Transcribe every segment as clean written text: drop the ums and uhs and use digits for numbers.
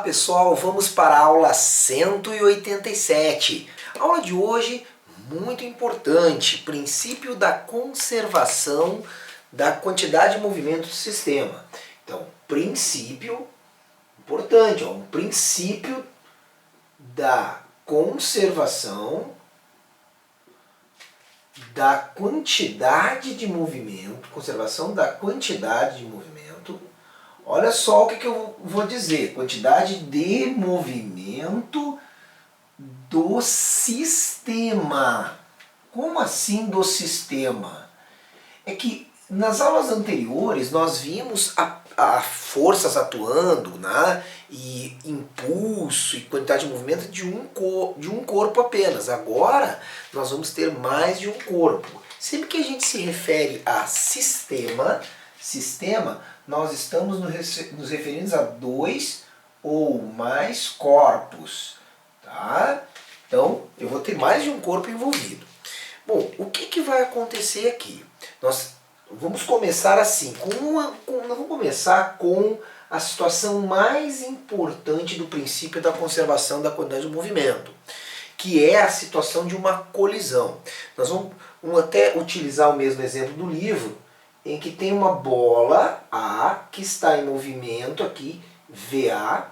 pessoal, vamos para a aula 187. A aula de hoje, muito importante, princípio da conservação da quantidade de movimento do sistema. Então, princípio, importante, um princípio da conservação da quantidade de movimento, conservação da quantidade de movimento. Olha só o que eu vou dizer, quantidade de movimento do sistema. Como assim do sistema? É que nas aulas anteriores nós vimos a forças atuando, né? E impulso e quantidade de movimento de um corpo apenas. Agora nós vamos ter mais de um corpo. Sempre que a gente se refere a sistema, nós estamos nos referindo a dois ou mais corpos. Tá? Então eu vou ter mais de um corpo envolvido. Bom, o que vai acontecer aqui? Nós vamos começar assim, nós vamos começar com a situação mais importante do princípio da conservação da quantidade de movimento, que é a situação de uma colisão. Nós vamos até utilizar o mesmo exemplo do livro, em que tem uma bola A que está em movimento aqui, VA,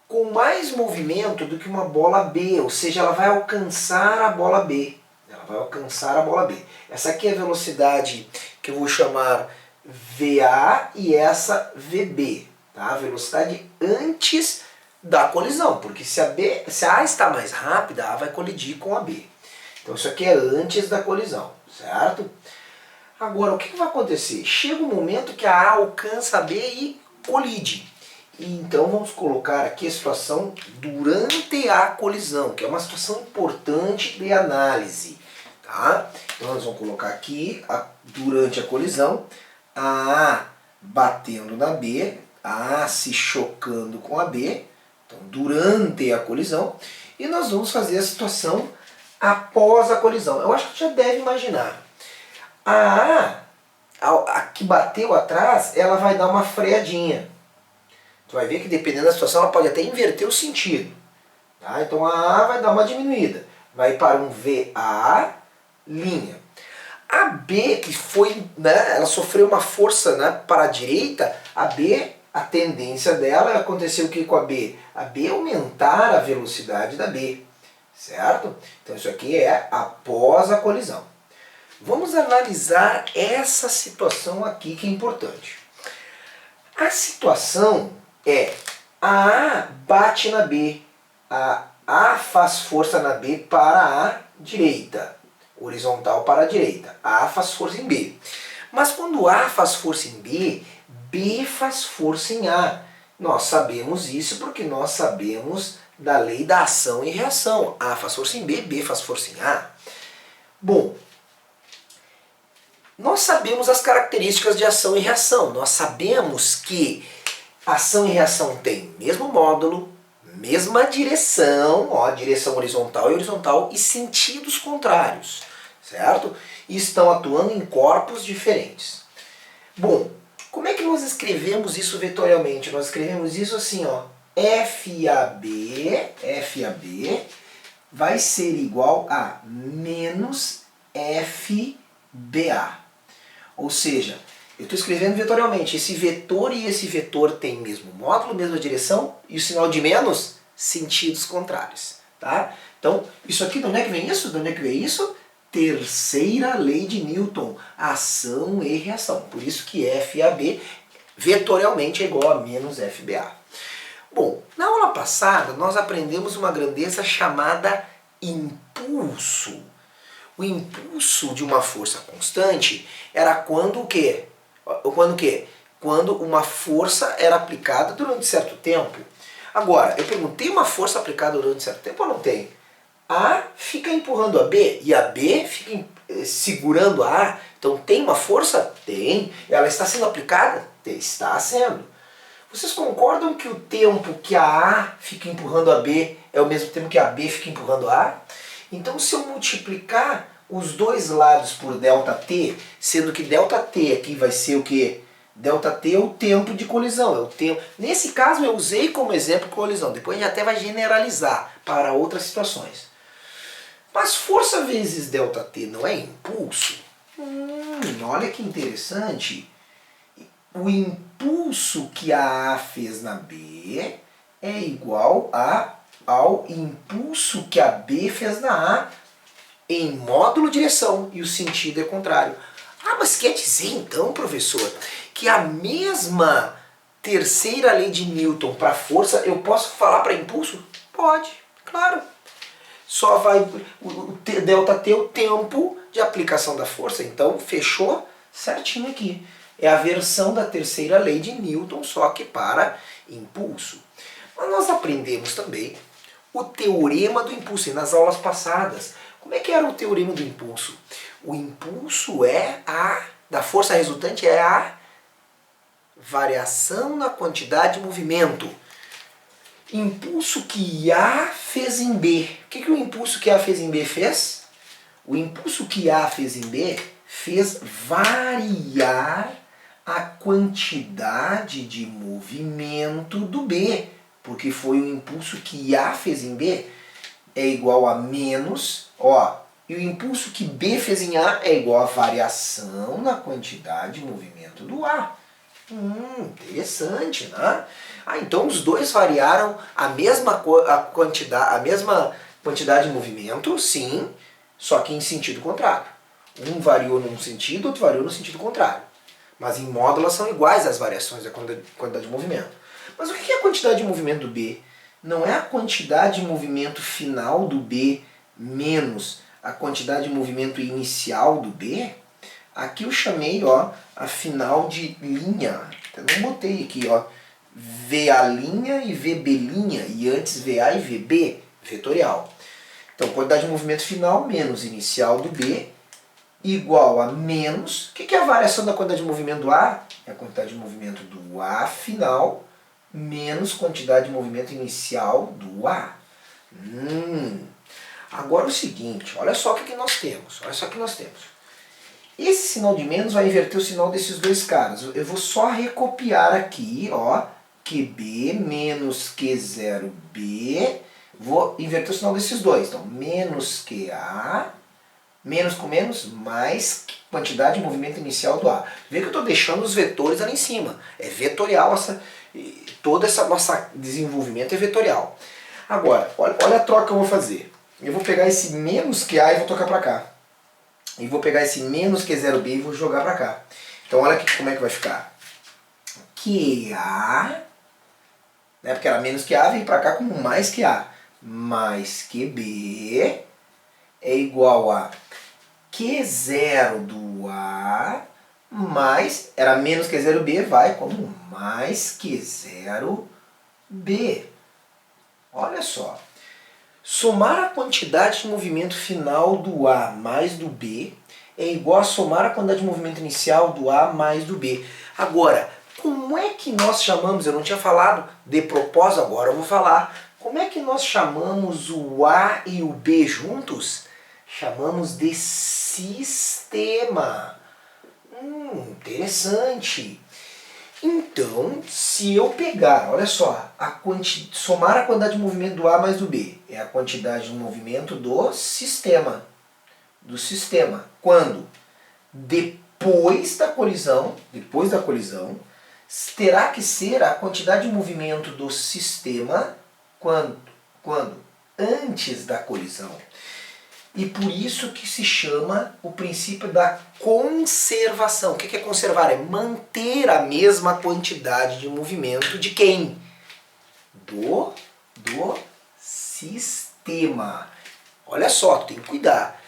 com mais movimento do que uma bola B, ou seja, ela vai alcançar a bola B. Essa aqui é a velocidade que eu vou chamar VA e essa VB, tá? A velocidade antes da colisão, porque se a A está mais rápida, a A vai colidir com a B. Então isso aqui é antes da colisão, certo? Agora, o que vai acontecer? Chega um momento que a A alcança a B e colide. Então vamos colocar aqui a situação durante a colisão, que é uma situação importante de análise. Tá? Então nós vamos colocar aqui, durante a colisão, a A batendo na B, a A se chocando com a B, então durante a colisão, e nós vamos fazer a situação após a colisão. Eu acho que você já deve imaginar. A que bateu atrás, ela vai dar uma freadinha. Tu vai ver que dependendo da situação ela pode até inverter o sentido. Tá? Então a A vai dar uma diminuída. Vai para um VA, linha. A B, que foi, né, ela sofreu uma força, né, para a direita, a B, a tendência dela é acontecer o que com a B? A B aumentar a velocidade da B. Certo? Então isso aqui é após a colisão. Vamos analisar essa situação aqui que é importante. A situação é a A bate na B, a A faz força na B para a direita, horizontal para a direita, a A faz força em B. Mas quando A faz força em B, B faz força em A. Nós sabemos isso porque nós sabemos da lei da ação e reação. A faz força em B, B faz força em A. Bom, nós sabemos as características de ação e reação. Nós sabemos que ação e reação têm mesmo módulo, mesma direção, ó, direção horizontal e sentidos contrários, certo? E estão atuando em corpos diferentes. Bom, como é que nós escrevemos isso vetorialmente? Nós escrevemos isso assim, ó, FAB vai ser igual a menos FBA. Ou seja, eu estou escrevendo vetorialmente, esse vetor e esse vetor têm mesmo módulo, mesma direção, e o sinal de menos, sentidos contrários. Tá? Então, isso aqui, de onde é que vem isso? De onde é que vem isso? Terceira lei de Newton, ação e reação. Por isso que FAB vetorialmente é igual a menos FBA. Bom, na aula passada nós aprendemos uma grandeza chamada impulso. O impulso de uma força constante era quando o quê? Quando uma força era aplicada durante certo tempo. Agora, eu perguntei uma força aplicada durante certo tempo ou não tem? A fica empurrando a B e a B fica segurando a A. Então tem uma força? Tem. Ela está sendo aplicada? Está sendo. Vocês concordam que o tempo que a A fica empurrando a B é o mesmo tempo que a B fica empurrando a A? Então se eu multiplicar os dois lados por ΔT, sendo que ΔT aqui vai ser o quê? ΔT é o tempo de colisão, é o tempo. Nesse caso eu usei como exemplo colisão, depois a gente até vai generalizar para outras situações. Mas força vezes ΔT não é impulso? Olha que interessante. O impulso que a A fez na B é igual ao impulso que a B fez na A em módulo direção, e o sentido é contrário. Mas quer dizer então, professor, que a mesma terceira lei de Newton para força eu posso falar para impulso? Pode, claro. Só vai o ΔT é o tempo de aplicação da força, então fechou certinho aqui. É a versão da terceira lei de Newton, só que para impulso. Mas nós aprendemos também o teorema do impulso, e nas aulas passadas. Como é que era o teorema do impulso? O impulso da força resultante é a variação na quantidade de movimento. Impulso que A fez em B. O que o impulso que A fez em B fez? O impulso que A fez em B fez variar a quantidade de movimento do B. Porque foi o impulso que A fez em B é igual a menos, e o impulso que B fez em A é igual a variação na quantidade de movimento do A. Interessante, né? Então os dois variaram a mesma quantidade de movimento, sim, só que em sentido contrário. Um variou num sentido, outro variou no sentido contrário. Mas em módulo são iguais as variações da quantidade de movimento. Mas o que é a quantidade de movimento do B? Não é a quantidade de movimento final do B menos a quantidade de movimento inicial do B? Aqui eu chamei a final de linha. Eu não botei aqui, VA' e VB', e antes VA e VB, vetorial. Então, quantidade de movimento final menos inicial do B igual a menos... O que é a variação da quantidade de movimento do A? É a quantidade de movimento do A final menos quantidade de movimento inicial do A. Agora o seguinte, olha só o que nós temos. Esse sinal de menos vai inverter o sinal desses dois caras. Eu vou só recopiar aqui, QB menos Q0B. Vou inverter o sinal desses dois. Então, menos QA, menos com menos, mais quantidade de movimento inicial do A. Vê que eu estou deixando os vetores ali em cima. É vetorial, todo esse nosso desenvolvimento é vetorial. Agora, olha a troca que eu vou fazer. Eu vou pegar esse menos QA e vou tocar para cá. E vou pegar esse menos Q0B e vou jogar para cá. Então olha aqui como é que vai ficar. QA, né, porque era menos QA, vem para cá como mais QA. Mais QB é igual a Q0 do A mais, era menos Q0B, vai como mais Q0B. Olha só. Somar a quantidade de movimento final do A mais do B é igual a somar a quantidade de movimento inicial do A mais do B. Agora, como é que nós chamamos, eu não tinha falado de propósito, agora eu vou falar, como é que nós chamamos o A e o B juntos? Chamamos de sistema. Interessante. Então, se eu pegar, olha só, somar a quantidade de movimento do A mais do B, é a quantidade de movimento do sistema. Quando? Depois da colisão, terá que ser a quantidade de movimento do sistema quando? Antes da colisão. E por isso que se chama o princípio da conservação. O que é conservar? É manter a mesma quantidade de movimento de quem? Do sistema. Olha só, tu tem que cuidar.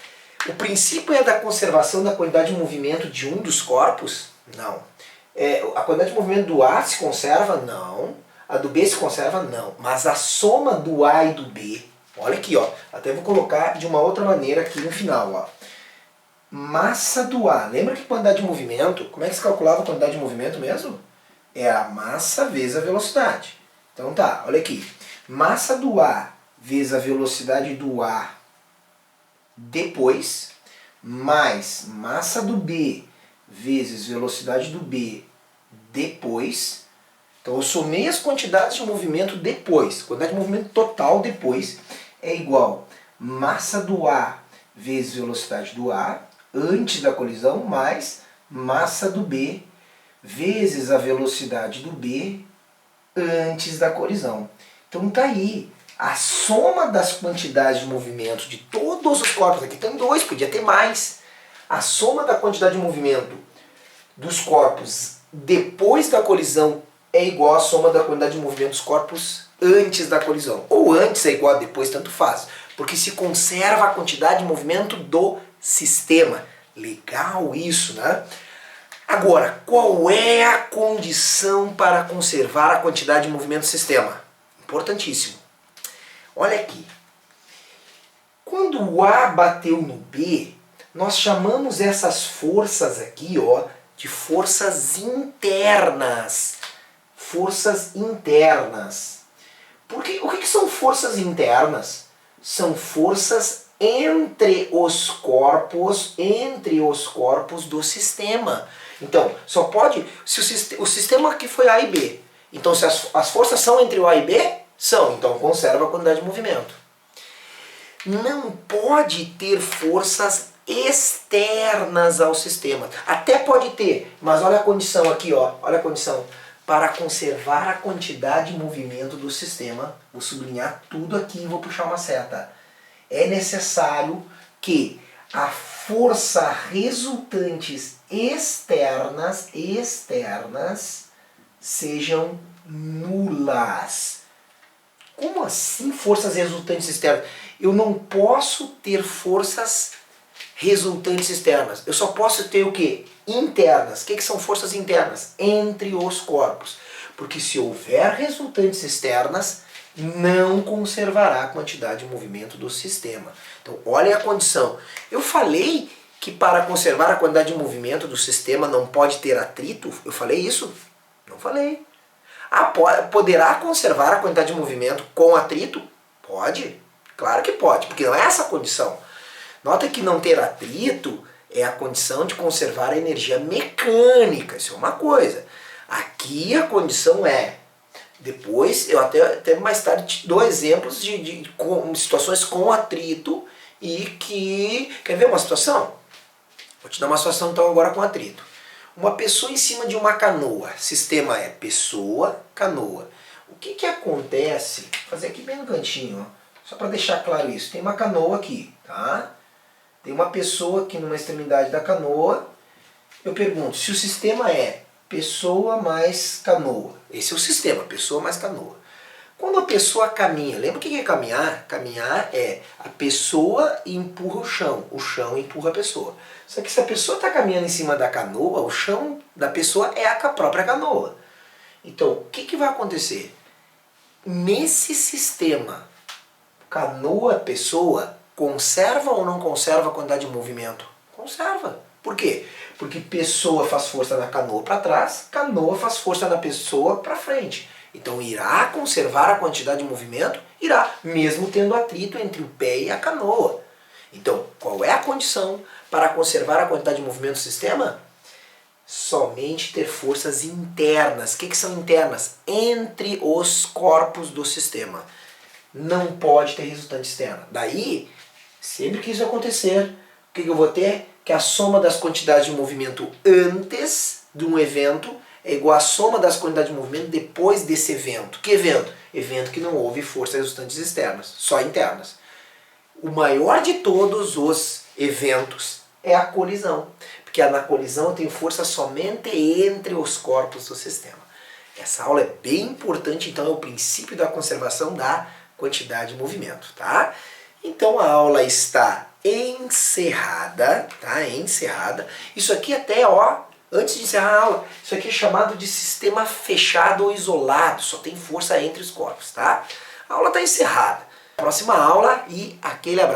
O princípio é da conservação da quantidade de movimento de um dos corpos? Não. A quantidade de movimento do A se conserva? Não. A do B se conserva? Não. Mas a soma do A e do B... Olha aqui, até vou colocar de uma outra maneira aqui no final. Massa do A. Lembra que quantidade de movimento, como é que se calculava a quantidade de movimento mesmo? É a massa vezes a velocidade. Então tá, olha aqui. Massa do A vezes a velocidade do A depois, mais massa do B vezes velocidade do B depois. Então eu somei as quantidades de movimento depois. Quantidade de movimento total depois é igual massa do A vezes velocidade do A antes da colisão mais massa do B vezes a velocidade do B antes da colisão. Então tá aí. A soma das quantidades de movimento de todos os corpos, aqui tem 2, podia ter mais. A soma da quantidade de movimento dos corpos depois da colisão é igual à soma da quantidade de movimento dos corpos antes da colisão. Ou antes é igual a depois, tanto faz. Porque se conserva a quantidade de movimento do sistema. Legal isso, né? Agora, qual é a condição para conservar a quantidade de movimento do sistema? Importantíssimo. Olha aqui. Quando o A bateu no B, nós chamamos essas forças aqui, ó, de forças internas. Forças internas. Porque, o que são forças internas? São forças entre os corpos do sistema. Então, só pode, se o sistema aqui foi A e B, então se as forças são entre o A e B, são, então conserva a quantidade de movimento. Não pode ter forças externas ao sistema. Até pode ter, mas olha a condição aqui, ó, olha a condição. Para conservar a quantidade de movimento do sistema, vou sublinhar tudo aqui e vou puxar uma seta. É necessário que a força resultantes externas sejam nulas. Como assim forças resultantes externas? Eu não posso ter forças resultantes externas. Eu só posso ter o quê? Internas. O que são forças internas? Entre os corpos. Porque se houver resultantes externas, não conservará a quantidade de movimento do sistema. Então, olha a condição. Eu falei que para conservar a quantidade de movimento do sistema não pode ter atrito? Eu falei isso? Não falei. Ah, poderá conservar a quantidade de movimento com atrito? Pode. Claro que pode, porque não é essa a condição. Nota que não ter atrito é a condição de conservar a energia mecânica. Isso é uma coisa. Aqui a condição é... Depois, eu até mais tarde te dou exemplos de situações com atrito e que... Quer ver uma situação? Vou te dar uma situação então agora com atrito. Uma pessoa em cima de uma canoa. Sistema é pessoa, canoa. O que acontece? Vou fazer aqui bem no cantinho, ó, só para deixar claro isso. Tem uma canoa aqui, tá? Tem uma pessoa aqui numa extremidade da canoa. Eu pergunto, se o sistema é pessoa mais canoa. Esse é o sistema, pessoa mais canoa. Quando a pessoa caminha, lembra o que é caminhar? Caminhar é a pessoa empurra o chão empurra a pessoa. Só que se a pessoa está caminhando em cima da canoa, o chão da pessoa é a própria canoa. Então, o que vai acontecer? Nesse sistema, canoa-pessoa, conserva ou não conserva a quantidade de movimento? Conserva. Por quê? Porque pessoa faz força na canoa para trás, canoa faz força na pessoa para frente. Então irá conservar a quantidade de movimento? Irá, mesmo tendo atrito entre o pé e a canoa. Então, qual é a condição para conservar a quantidade de movimento do sistema? Somente ter forças internas. O que são internas? Entre os corpos do sistema. Não pode ter resultante externo. Daí, sempre que isso acontecer, o que eu vou ter? Que a soma das quantidades de movimento antes de um evento é igual à soma das quantidades de movimento depois desse evento. Que evento? Evento que não houve forças resultantes externas, só internas. O maior de todos os eventos é a colisão. Porque na colisão eu tenho força somente entre os corpos do sistema. Essa aula é bem importante, então é o princípio da conservação da quantidade de movimento, tá? Então a aula está encerrada, tá? Encerrada. Isso aqui até, ó, antes de encerrar a aula, isso aqui é chamado de sistema fechado ou isolado, só tem força entre os corpos, tá? A aula está encerrada. Próxima aula e aquele abraço.